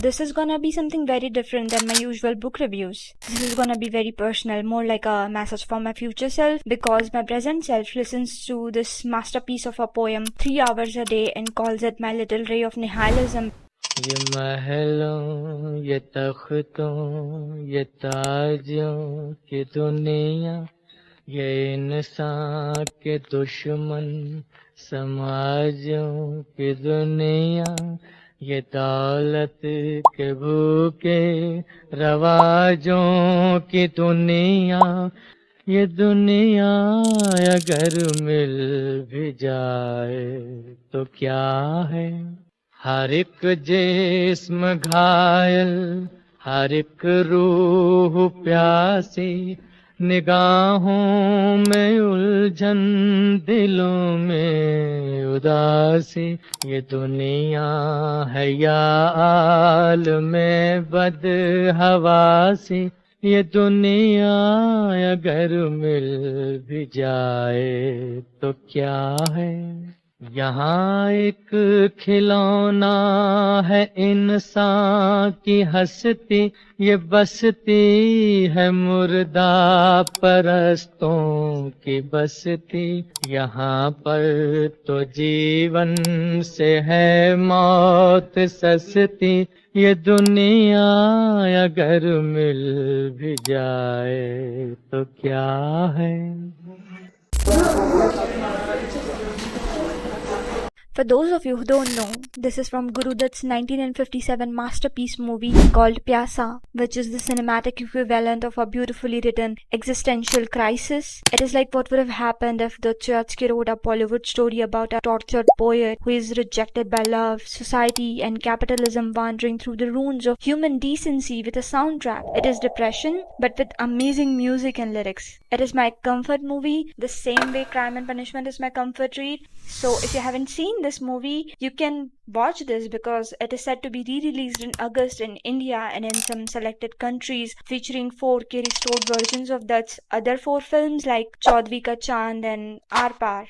this is gonna be something very different than my usual book reviews. This is gonna be very personal, more like a message for my future self, because my present self listens to this masterpiece of a poem 3 hours a day and calls it my little ray of nihilism. ये महलों ये तख्तों ये ताजों की दुनिया, ये इंसान के दुश्मन समाजों की दुनिया, ये दौलत के भूखे रवाजों की दुनिया, ये दुनिया अगर मिल भी जाए तो क्या है। हर एक जिस्म घायल, हर एक रूह प्यासी, निगाहों में उलझन दिलों में उदासी, ये दुनिया है या आलम बद हवासी, ये दुनिया अगर मिल भी जाए तो क्या है। यहाँ एक खिलौना है इंसान की हस्ती, ये बसती है मुर्दा परस्तों की बसती, यहाँ पर तो जीवन से है मौत सस्ती, ये दुनिया अगर मिल भी जाए तो क्या है। For those of you who don't know, this is from Guru Dutt's 1957 masterpiece movie called Pyasa, which is the cinematic equivalent of a beautifully written existential crisis. It is like what would have happened if Dostoevsky wrote a Bollywood story about a tortured poet who is rejected by love, society and capitalism, wandering through the ruins of human decency with a soundtrack. It is depression, but with amazing music and lyrics. It is my comfort movie, the same way Crime and Punishment is my comfort read. So if you haven't seen this movie, you can watch this because it is set to be re-released in August in India and in some selected countries, featuring 4K restored versions of Dutt's other 4 films like Chaudhary Ka Chand and Aar-Paar.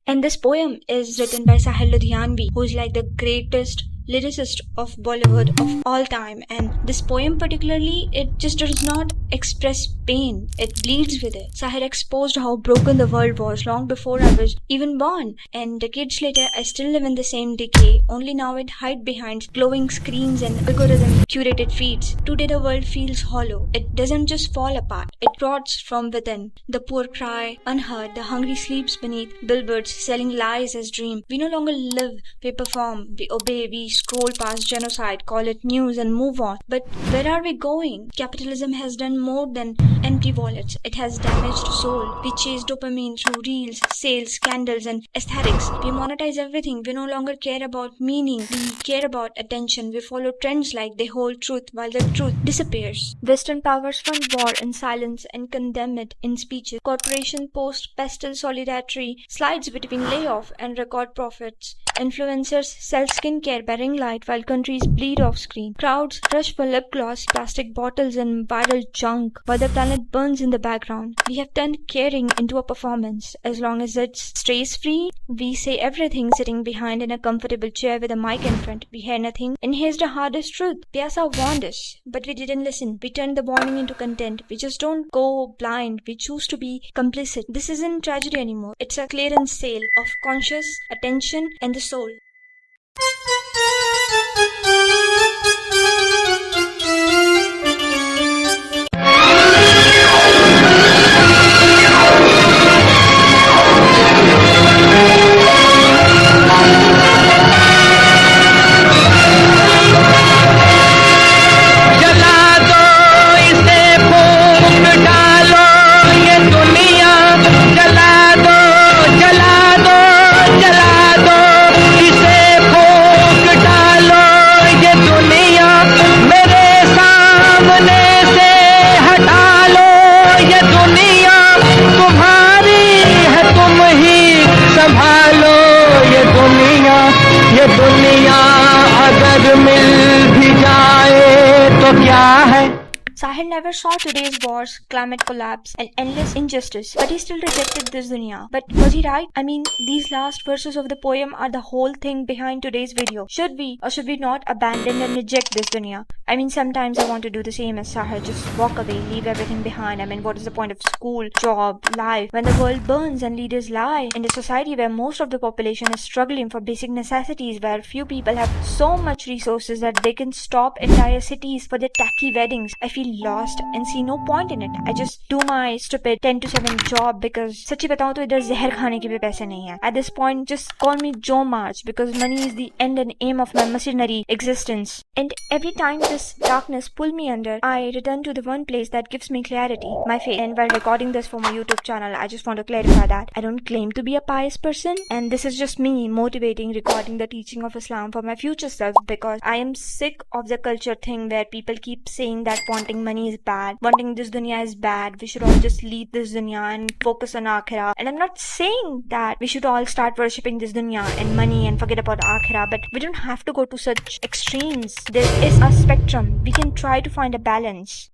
And this poem is written by Sahil Ludhianvi, who is like the greatest lyricist of Bollywood of all time, and this poem particularly, it just does not express pain, it bleeds with it. Sahir exposed how broken the world was long before I was even born, and decades later I still live in the same decay, only now it hides behind glowing screens and algorithm curated feeds. Today the world feels hollow, it doesn't just fall apart, it rots from within. The poor cry unheard, the hungry sleeps beneath billboards selling lies as dream. We no longer live, we perform, we obey, we scroll past genocide, call it news and move on. But where are we going? Capitalism has done more than empty wallets. It has damaged soul. We chase dopamine through reels, sales, scandals and aesthetics. We monetize everything. We no longer care about meaning. We care about attention. We follow trends like they hold truth while the truth disappears. Western powers fund war in silence and condemn it in speeches. Corporation post pastel solidarity slides between layoff and record profits. Influencers sell skincare by ring light while countries bleed off screen. Crowds rush for lip gloss, plastic bottles and viral junk while the planet burns in the background. We have turned caring into a performance. As long as it stays free, we say everything sitting behind in a comfortable chair with a mic in front. We hear nothing, and here's the hardest truth. Pyasa warned us, but we didn't listen. We turned the warning into content. We just don't go blind. We choose to be complicit. This isn't tragedy anymore. It's a clearance sale of conscious attention and the soul. जला दो इसे फूंक never saw today's wars, climate collapse, and endless injustice, but he still rejected this dunya. But was he right? I mean, these last verses of the poem are the whole thing behind today's video. Should we or should we not abandon and reject this dunya? I mean, sometimes I want to do the same as Sahir, just walk away, leave everything behind. I mean, what is the point of school, job, life, when the world burns and leaders lie? In a society where most of the population is struggling for basic necessities, where few people have so much resources that they can stop entire cities for their tacky weddings, I feel lost and see no point in it. I just do my stupid 10 to 7 job because सच्ची बताऊं तो इधर जहर खाने के भी पैसे नहीं है. At this point, just call me Joe March because money is the end and aim of my mercenary existence. And every time this darkness pull me under, I return to the one place that gives me clarity, my faith. And while recording this for my YouTube channel, I just want to clarify that I don't claim to be a pious person, and this is just me motivating, recording the teaching of Islam for my future self, because I am sick of the culture thing where people keep saying that wanting money is bad, wanting this dunya is bad, we should all just leave this dunya and focus on akhirah. And I'm not saying that we should all start worshipping this dunya and money and forget about akhirah, but we don't have to go to such extremes. There is a spectrum. We can try to find a balance.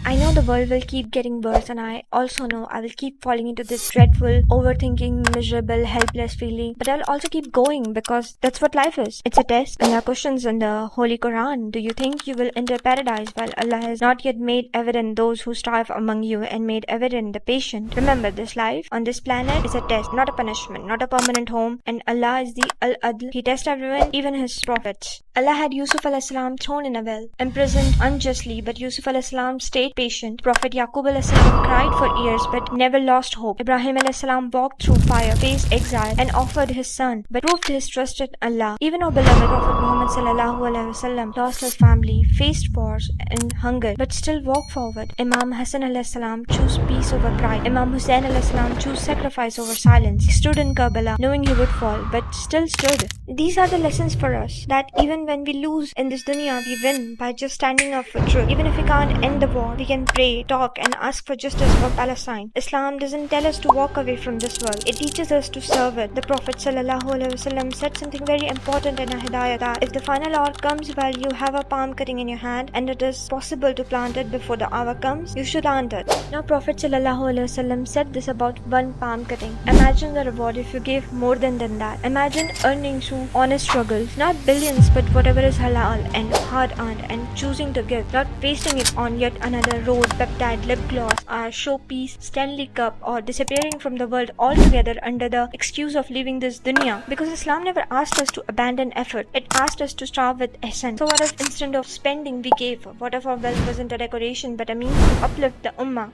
I know the world will keep getting worse, and I also know I will keep falling into this dreadful, overthinking, miserable, helpless feeling, but I'll also keep going because that's what life is. It's a test. Allah questions in the Holy Quran, do you think you will enter paradise while Allah has not yet made evident those who strive among you and made evident the patient? Remember, this life on this planet is a test, not a punishment, not a permanent home, and Allah is the Al-Adl. He tests everyone, even His prophets. Allah had Yusuf al-Islam thrown in a well, imprisoned unjustly, but Yusuf al-Islam stayed patient. Prophet Yaqub al-Islam cried for years but never lost hope. Ibrahim al-Islam walked through fire, faced exile, and offered his son, but proved his trust in Allah. Even our beloved Prophet Muhammad sallallahu alaihi wasallam lost his family, faced wars and hunger, but still walked forward. Imam Hassan al-Islam chose peace over pride. Imam Hussein al-Islam chose sacrifice over silence. He stood in Karbala, knowing he would fall, but still stood. These are the lessons for us, that even when we lose in this dunya, we win by just standing up for truth. Even if we can't end the war, we can pray, talk, and ask for justice for Palestine. Islam doesn't tell us to walk away from this world. It teaches us to serve it. The Prophet ﷺ said something very important in a hidayah, that if the final hour comes while you have a palm cutting in your hand and it is possible to plant it before the hour comes, you should plant it. Now Prophet ﷺ said this about one palm cutting. Imagine the reward if you gave more than that. Imagine earning through honest struggles, not billions but whatever is halal and hard earned, and choosing to give, not wasting it on yet another road, peptide, lip gloss, or showpiece, Stanley Cup, or disappearing from the world altogether under the excuse of leaving this dunya. Because Islam never asked us to abandon effort, it asked us to starve with essence. So what if instead of spending we gave? What if our wealth wasn't a decoration but a means to uplift the ummah?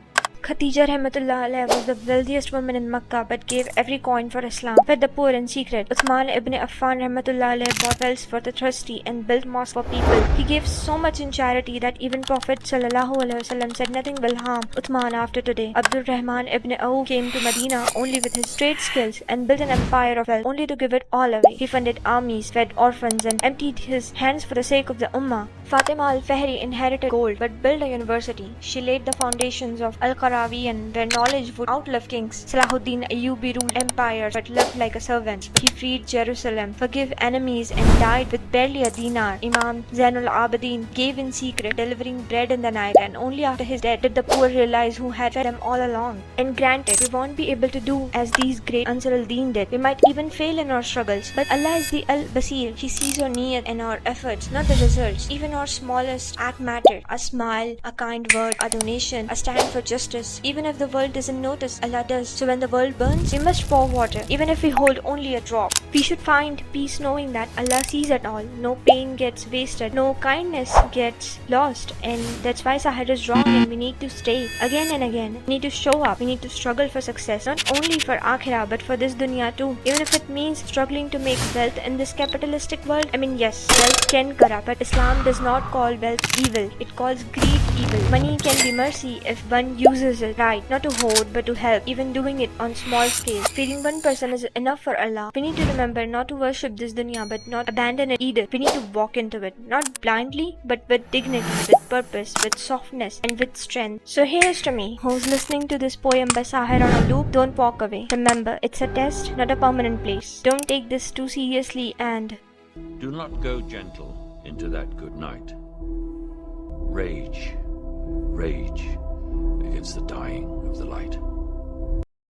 Khadija rahmatullah alayha was the wealthiest woman in Makkah but gave every coin for Islam, fed the poor in secret. Uthman ibn Affan rahmatullah alayhi bought wells for the thirsty and built mosques for people. He gave so much in charity that even Prophet sallallahu alaihi wasallam said nothing will harm Uthman after today. Abdul Rahman ibn Auf came to Medina only with his trade skills and built an empire of wealth only to give it all away. He funded armies, fed orphans, and emptied his hands for the sake of the ummah. Fatima al-Fahri inherited gold but built a university. She laid the foundations of Al-Qarawiyyan where knowledge would outlive kings. Salahuddin Ayyubi ruled empires but lived like a servant. He freed Jerusalem, forgave enemies, and died with barely a dinar. Imam Zainul Abidin gave in secret, delivering bread in the night, and only after his death did the poor realize who had fed them all along. And granted, we won't be able to do as these great Ansar al-Din did. We might even fail in our struggles, but Allah is the Al-Basir. He sees our niyat and our efforts, not the results. Even our smallest act matter. A smile, a kind word, a donation, a stand for justice. Even if the world doesn't notice, Allah does. So when the world burns, we must pour water, even if we hold only a drop. We should find peace knowing that Allah sees it all. No pain gets wasted, no kindness gets lost, and that's why Sahir is wrong, and we need to stay again and again. We need to show up. We need to struggle for success, not only for akhirah but for this dunya too. Even if it means struggling to make wealth in this capitalistic world. I mean, yes, wealth can corrupt, but Islam does not call wealth evil. It calls greed evil. Money can be mercy if one uses it right, not to hoard but to help, even doing it on small scale. Feeding one person is enough for Allah. We need to remember not to worship this dunya but not abandon it either. We need to walk into it, not blindly but with dignity, with purpose, with softness, and with strength. So here's to me, who's listening to this poem by Sahir on a loop. Don't walk away. Remember, it's a test, not a permanent place. Don't take this too seriously, and do not go gentle into that good night. Rage. Rage against the dying of the light.